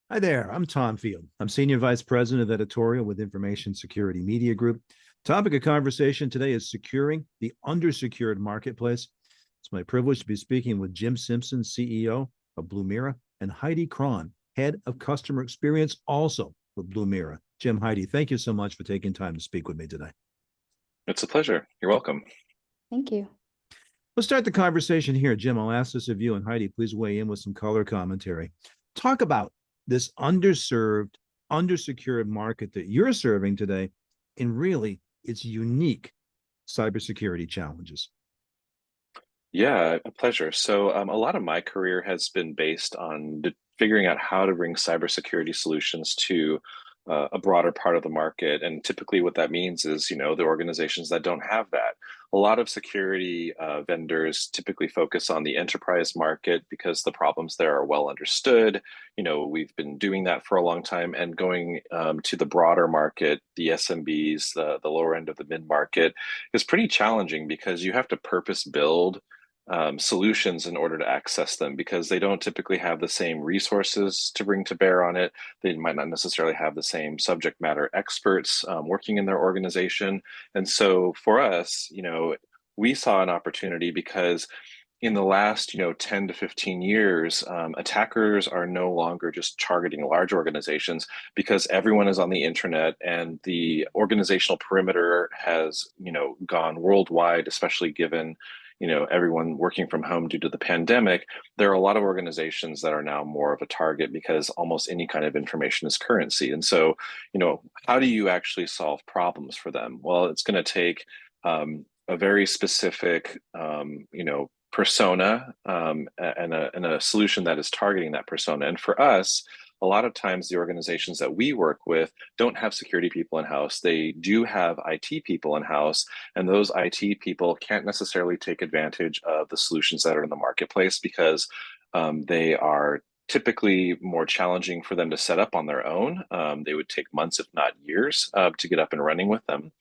Hi there, I'm Tom Field. I'm Senior Vice President of Editorial with Information Security Media Group. Topic of conversation today is securing the undersecured marketplace. It's my privilege to be speaking with Jim Simpson, CEO of Blumira, and Heidi Craun, Head of Customer Experience, also with Blumira. Jim, Heidi, thank you so much for taking time to speak with me today. It's a pleasure. You're welcome. Thank you. Let's start the conversation here. Jim, I'll ask this of you, and Heidi, please weigh in with some color commentary. Talk about this underserved, undersecured market that you're serving today, and really its unique cybersecurity challenges. Yeah, a pleasure. A lot of my career has been based on figuring out how to bring cybersecurity solutions to a broader part of the market. And typically, what that means is, the organizations that don't have that. A lot of security vendors typically focus on the enterprise market because the problems there are well understood. We've been doing that for a long time, and going to the broader market, the SMBs, the lower end of the mid market, is pretty challenging because you have to purpose build solutions in order to access them because they don't typically have the same resources to bring to bear on it. They might not necessarily have the same subject matter experts working in their organization. And so for us, we saw an opportunity because in the last 10 to 15 years, attackers are no longer just targeting large organizations because everyone is on the internet, and the organizational perimeter has gone worldwide, especially given everyone working from home due to the pandemic. There are a lot of organizations that are now more of a target because almost any kind of information is currency. And so how do you actually solve problems for them? Well, it's going to take a very specific persona, and a solution that is targeting that persona. And for us, a lot of times the organizations that we work with don't have security people in-house. They do have IT people in-house, and those IT people can't necessarily take advantage of the solutions that are in the marketplace because they are typically more challenging for them to set up on their own. They would take months, if not years, to get up and running with them.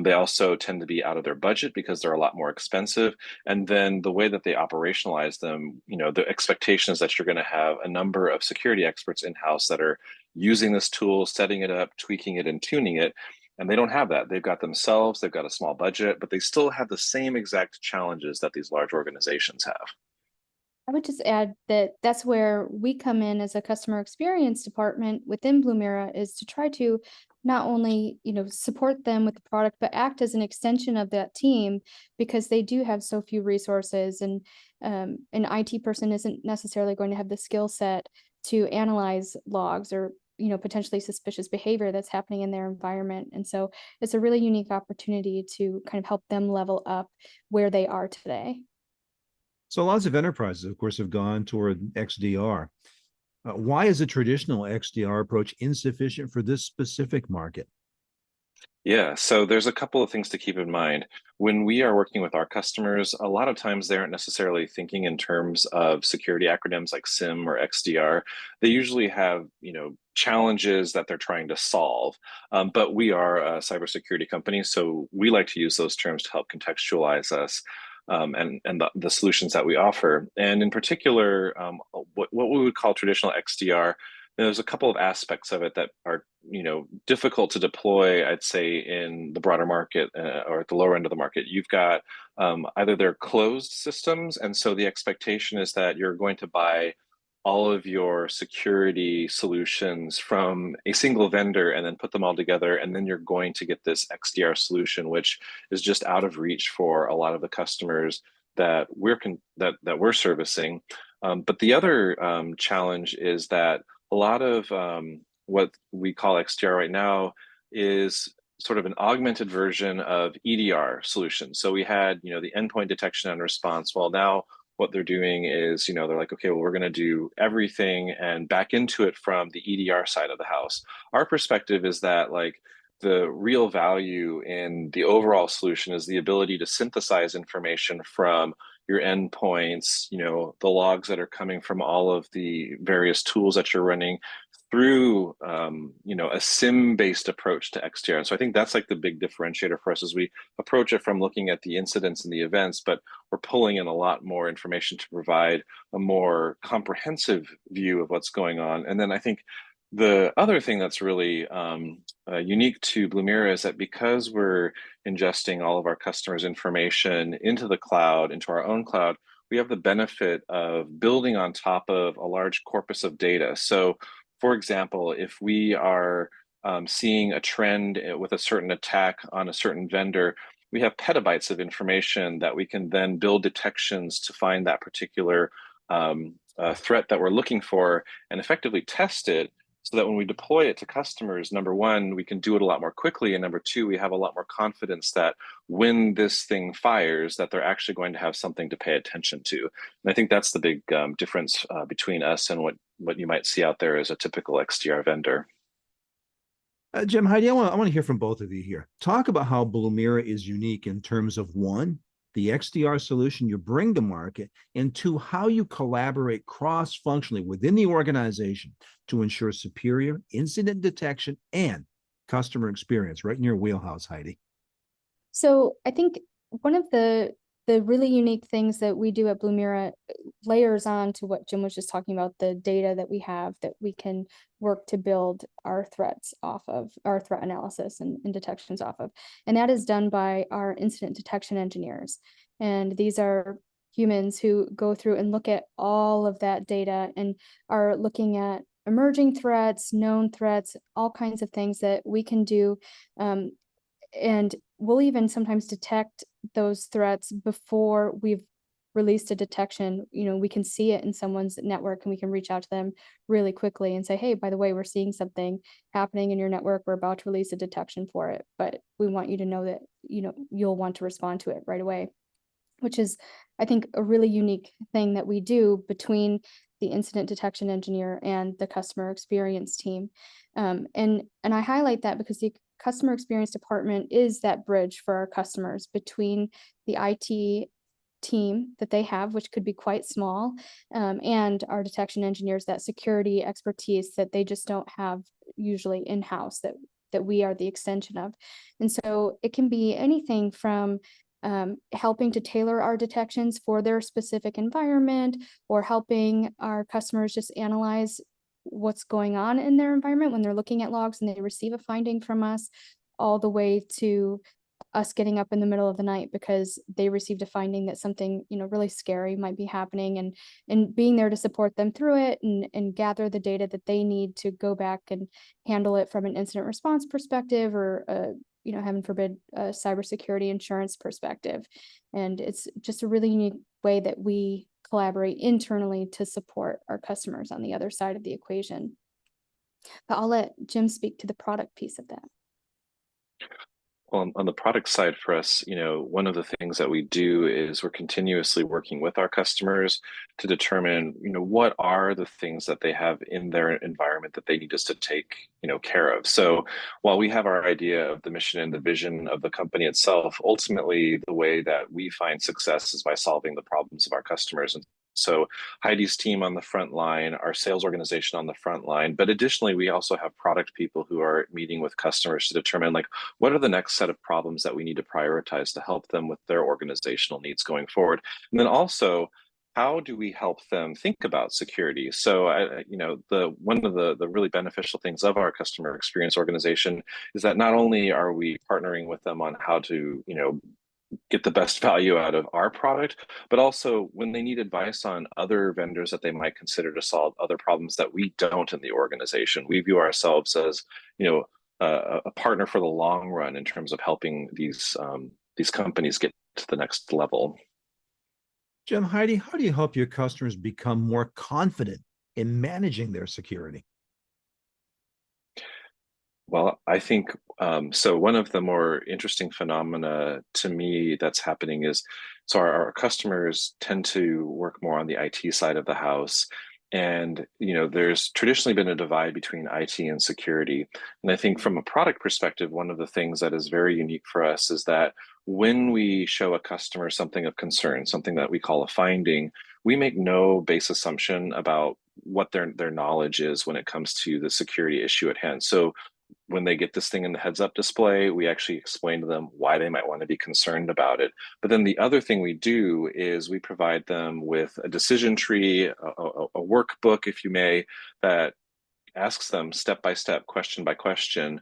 They also tend to be out of their budget because they're a lot more expensive. And then the way that they operationalize them, the expectation is that you're going to have a number of security experts in-house that are using this tool, setting it up, tweaking it, and tuning it. And they don't have that. They've got themselves, they've got a small budget, but they still have the same exact challenges that these large organizations have. I would just add that that's where we come in as a customer experience department within Blumira, is to try to not only, support them with the product, but act as an extension of that team because they do have so few resources, and an IT person isn't necessarily going to have the skill set to analyze logs or potentially suspicious behavior that's happening in their environment. And so it's a really unique opportunity to kind of help them level up where they are today. So lots of enterprises, of course, have gone toward XDR. Why is the traditional XDR approach insufficient for this specific market? Yeah, so there's a couple of things to keep in mind. When we are working with our customers, a lot of times they aren't necessarily thinking in terms of security acronyms like SIM or XDR. They usually have, challenges that they're trying to solve. But we are a cybersecurity company, so we like to use those terms to help contextualize us. And the solutions that we offer. And in particular, what we would call traditional XDR, there's a couple of aspects of it that are difficult to deploy, I'd say, in the broader market, or at the lower end of the market. You've got either they're closed systems, and so the expectation is that you're going to buy all of your security solutions from a single vendor and then put them all together, and then you're going to get this XDR solution, which is just out of reach for a lot of the customers that we're servicing. But the other challenge is that a lot of what we call XDR right now is sort of an augmented version of EDR solutions. So we had, the endpoint detection and response. Well, now what they're doing is, they're like, okay, well, we're going to do everything and back into it from the EDR side of the house. Our perspective is that, like, the real value in the overall solution is the ability to synthesize information from your endpoints, the logs that are coming from all of the various tools that you're running, through a SIM-based approach to XDR. So I think that's like the big differentiator for us, is we approach it from looking at the incidents and the events, but we're pulling in a lot more information to provide a more comprehensive view of what's going on. And then I think the other thing that's really unique to Blumira is that because we're ingesting all of our customers' information into the cloud, into our own cloud, we have the benefit of building on top of a large corpus of data. So, for example, if we are seeing a trend with a certain attack on a certain vendor, we have petabytes of information that we can then build detections to find that particular threat that we're looking for and effectively test it, so that when we deploy it to customers, number one, we can do it a lot more quickly, and number two, we have a lot more confidence that when this thing fires, that they're actually going to have something to pay attention to. And I think that's the big difference between us and what you might see out there as a typical XDR vendor. Jim, Heidi, I want to hear from both of you here. Talk about how Blumira is unique in terms of, one, the XDR solution you bring to market, and two, how you collaborate cross-functionally within the organization to ensure superior incident detection and customer experience. Right in your wheelhouse, Heidi. So I think one of the really unique things that we do at Blumira layers on to what Jim was just talking about, the data that we have that we can work to build our threats off of, our threat analysis and detections off of. And that is done by our incident detection engineers. And these are humans who go through and look at all of that data and are looking at emerging threats, known threats, all kinds of things that we can do. And we'll even sometimes detect those threats before we've released a detection. We can see it in someone's network and we can reach out to them really quickly and say, hey, by the way, we're seeing something happening in your network. We're about to release a detection for it, but we want you to know that, you'll want to respond to it right away, which is, I think, a really unique thing that we do between the incident detection engineer and the customer experience team. And I highlight that because the customer experience department is that bridge for our customers between the IT team that they have, which could be quite small, and our detection engineers, that security expertise that they just don't have usually in-house, that we are the extension of. And so it can be anything from helping to tailor our detections for their specific environment, or helping our customers just analyze what's going on in their environment when they're looking at logs and they receive a finding from us, all the way to us getting up in the middle of the night because they received a finding that something really scary might be happening, and being there to support them through it and gather the data that they need to go back and handle it from an incident response perspective, or heaven forbid, a cybersecurity insurance perspective. And it's just a really unique way that we collaborate internally to support our customers on the other side of the equation. But I'll let Jim speak to the product piece of that. Well, on the product side for us, one of the things that we do is we're continuously working with our customers to determine, what are the things that they have in their environment that they need us to take, care of. So while we have our idea of the mission and the vision of the company itself, ultimately the way that we find success is by solving the problems of our customers. And so Heidi's team on the front line, our sales organization on the front line, but additionally, we also have product people who are meeting with customers to determine what are the next set of problems that we need to prioritize to help them with their organizational needs going forward. And then also, how do we help them think about security? So, one of the really beneficial things of our customer experience organization is that not only are we partnering with them on how to, get the best value out of our product, but also when they need advice on other vendors that they might consider to solve other problems that we don't in the organization. We view ourselves as, a partner for the long run in terms of helping these companies get to the next level. Jim, Heidi, how do you help your customers become more confident in managing their security? Well, I think so. One of the more interesting phenomena to me that's happening is, so our customers tend to work more on the IT side of the house. And, there's traditionally been a divide between IT and security. And I think from a product perspective, one of the things that is very unique for us is that when we show a customer something of concern, something that we call a finding, we make no base assumption about what their knowledge is when it comes to the security issue at hand. So when they get this thing in the heads up display, we actually explain to them why they might want to be concerned about it. But then the other thing we do is we provide them with a decision tree, a workbook, if you may, that asks them step by step, question by question,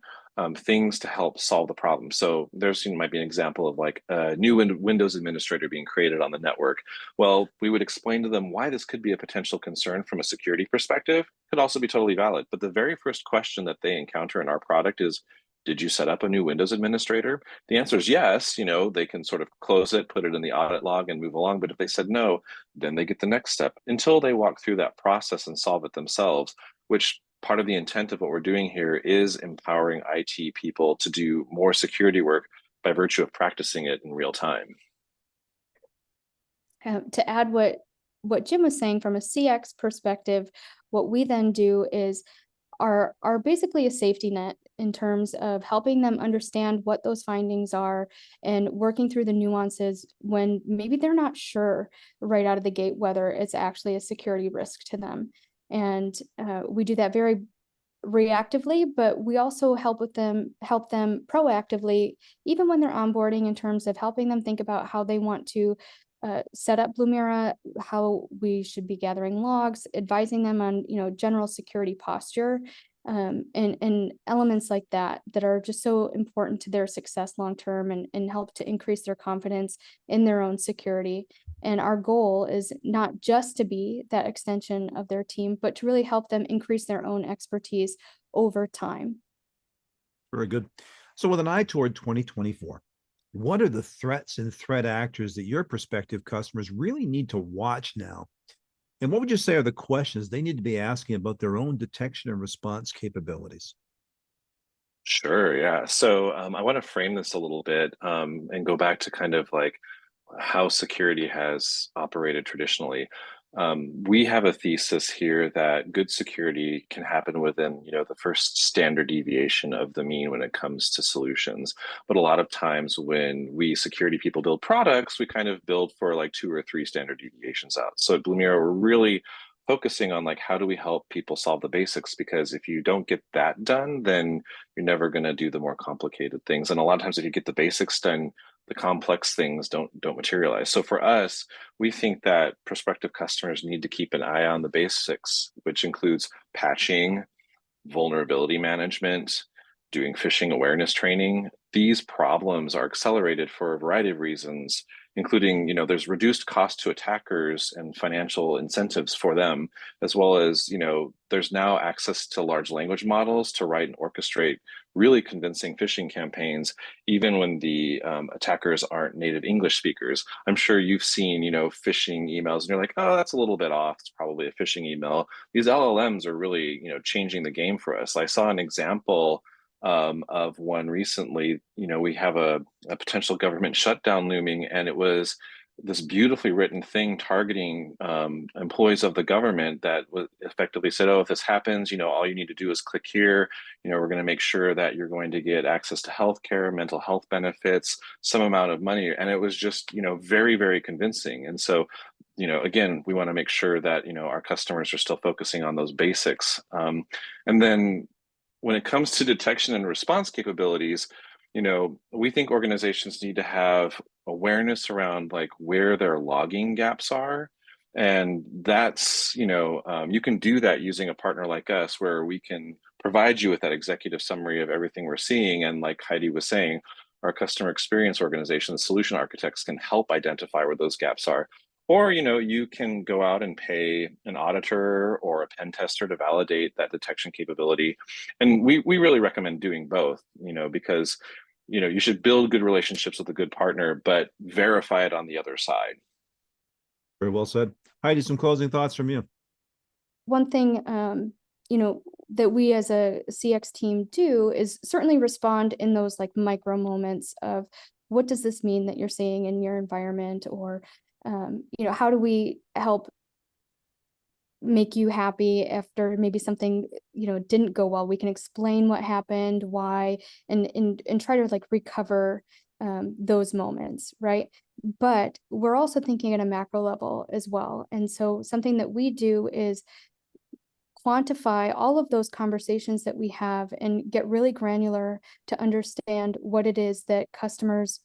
things to help solve the problem. So there's might be an example of like a new Windows administrator being created on the network. Well, we would explain to them why this could be a potential concern from a security perspective. Could also be totally valid. But the very first question that they encounter in our product is, did you set up a new Windows administrator? The answer is yes. They can sort of close it, put it in the audit log and move along. But if they said no, then they get the next step until they walk through that process and solve it themselves, which part of the intent of what we're doing here is empowering IT people to do more security work by virtue of practicing it in real time. To add what Jim was saying from a CX perspective, what we then do is are basically a safety net in terms of helping them understand what those findings are and working through the nuances when maybe they're not sure right out of the gate whether it's actually a security risk to them. And we do that very reactively, but we also help them proactively, even when they're onboarding, in terms of helping them think about how they want to set up Blumira, how we should be gathering logs, advising them on general security posture, and elements like that are just so important to their success long term and help to increase their confidence in their own security. And our goal is not just to be that extension of their team, but to really help them increase their own expertise over time. Very good. So with an eye toward 2024, what are the threats and threat actors that your prospective customers really need to watch now? And what would you say are the questions they need to be asking about their own detection and response capabilities? Sure, yeah. So I want to frame this a little bit and go back to kind of like how security has operated traditionally. We have a thesis here that good security can happen within, the first standard deviation of the mean when it comes to solutions. But a lot of times when we security people build products, we kind of build for like 2 or 3 standard deviations out. So at Blumira, we're really focusing on like, how do we help people solve the basics? Because if you don't get that done, then you're never going to do the more complicated things. And a lot of times if you get the basics done, the complex things don't materialize. So for us, we think that prospective customers need to keep an eye on the basics, which includes patching, vulnerability management, doing phishing awareness training. These problems are accelerated for a variety of reasons, including, there's reduced cost to attackers and financial incentives for them, as well as, there's now access to large language models to write and orchestrate really convincing phishing campaigns, even when the attackers aren't native English speakers. I'm sure you've seen, phishing emails and you're like, oh, that's a little bit off. It's probably a phishing email. These LLMs are really, changing the game for us. I saw an example of one recently. We have a potential government shutdown looming, and it was this beautifully written thing targeting employees of the government that effectively said, oh, if this happens, all you need to do is click here. We're going to make sure that you're going to get access to healthcare, mental health benefits, some amount of money. And it was just, very, very convincing. And so, again, we want to make sure that, our customers are still focusing on those basics. And then when it comes to detection and response capabilities, we think organizations need to have awareness around like where their logging gaps are. And that's, you can do that using a partner like us, where we can provide you with that executive summary of everything we're seeing. And like Heidi was saying, our customer experience organization, the solution architects, can help identify where those gaps are. Or, you can go out and pay an auditor or a pen tester to validate that detection capability. And we really recommend doing both, because, you should build good relationships with a good partner, but verify it on the other side. Very well said. Heidi, some closing thoughts from you. One thing, that we as a CX team do is certainly respond in those like micro moments of what does this mean that you're seeing in your environment, or how do we help make you happy after maybe something didn't go well. We can explain what happened, why, and try to like recover those moments, right? But we're also thinking at a macro level as well. And so something that we do is quantify all of those conversations that we have and get really granular to understand what it is that customers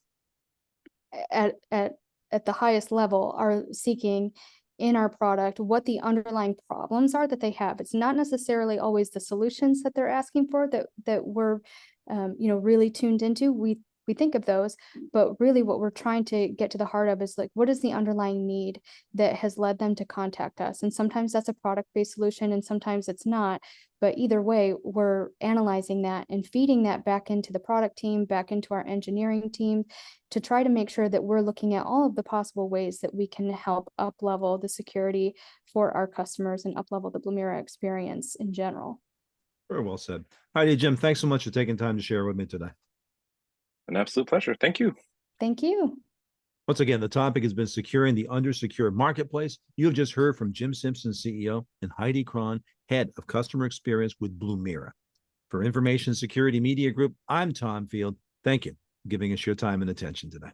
at the highest level are seeking in our product, what the underlying problems are that they have. It's not necessarily always the solutions that they're asking for that we're really tuned into. We think of those, but really what we're trying to get to the heart of is like, what is the underlying need that has led them to contact us? And sometimes that's a product-based solution and sometimes it's not. But either way, we're analyzing that and feeding that back into the product team, back into our engineering team to try to make sure that we're looking at all of the possible ways that we can help up-level the security for our customers and up-level the Blumira experience in general. Very well said. Heidi, Jim, thanks so much for taking time to share with me today. An absolute pleasure. Thank you. Thank you. Once again, the topic has been securing the undersecured marketplace. You have just heard from Jim Simpson, CEO, and Heidi Craun, Head of Customer Experience with Blumira. For Information Security Media Group, I'm Tom Field. Thank you for giving us your time and attention today.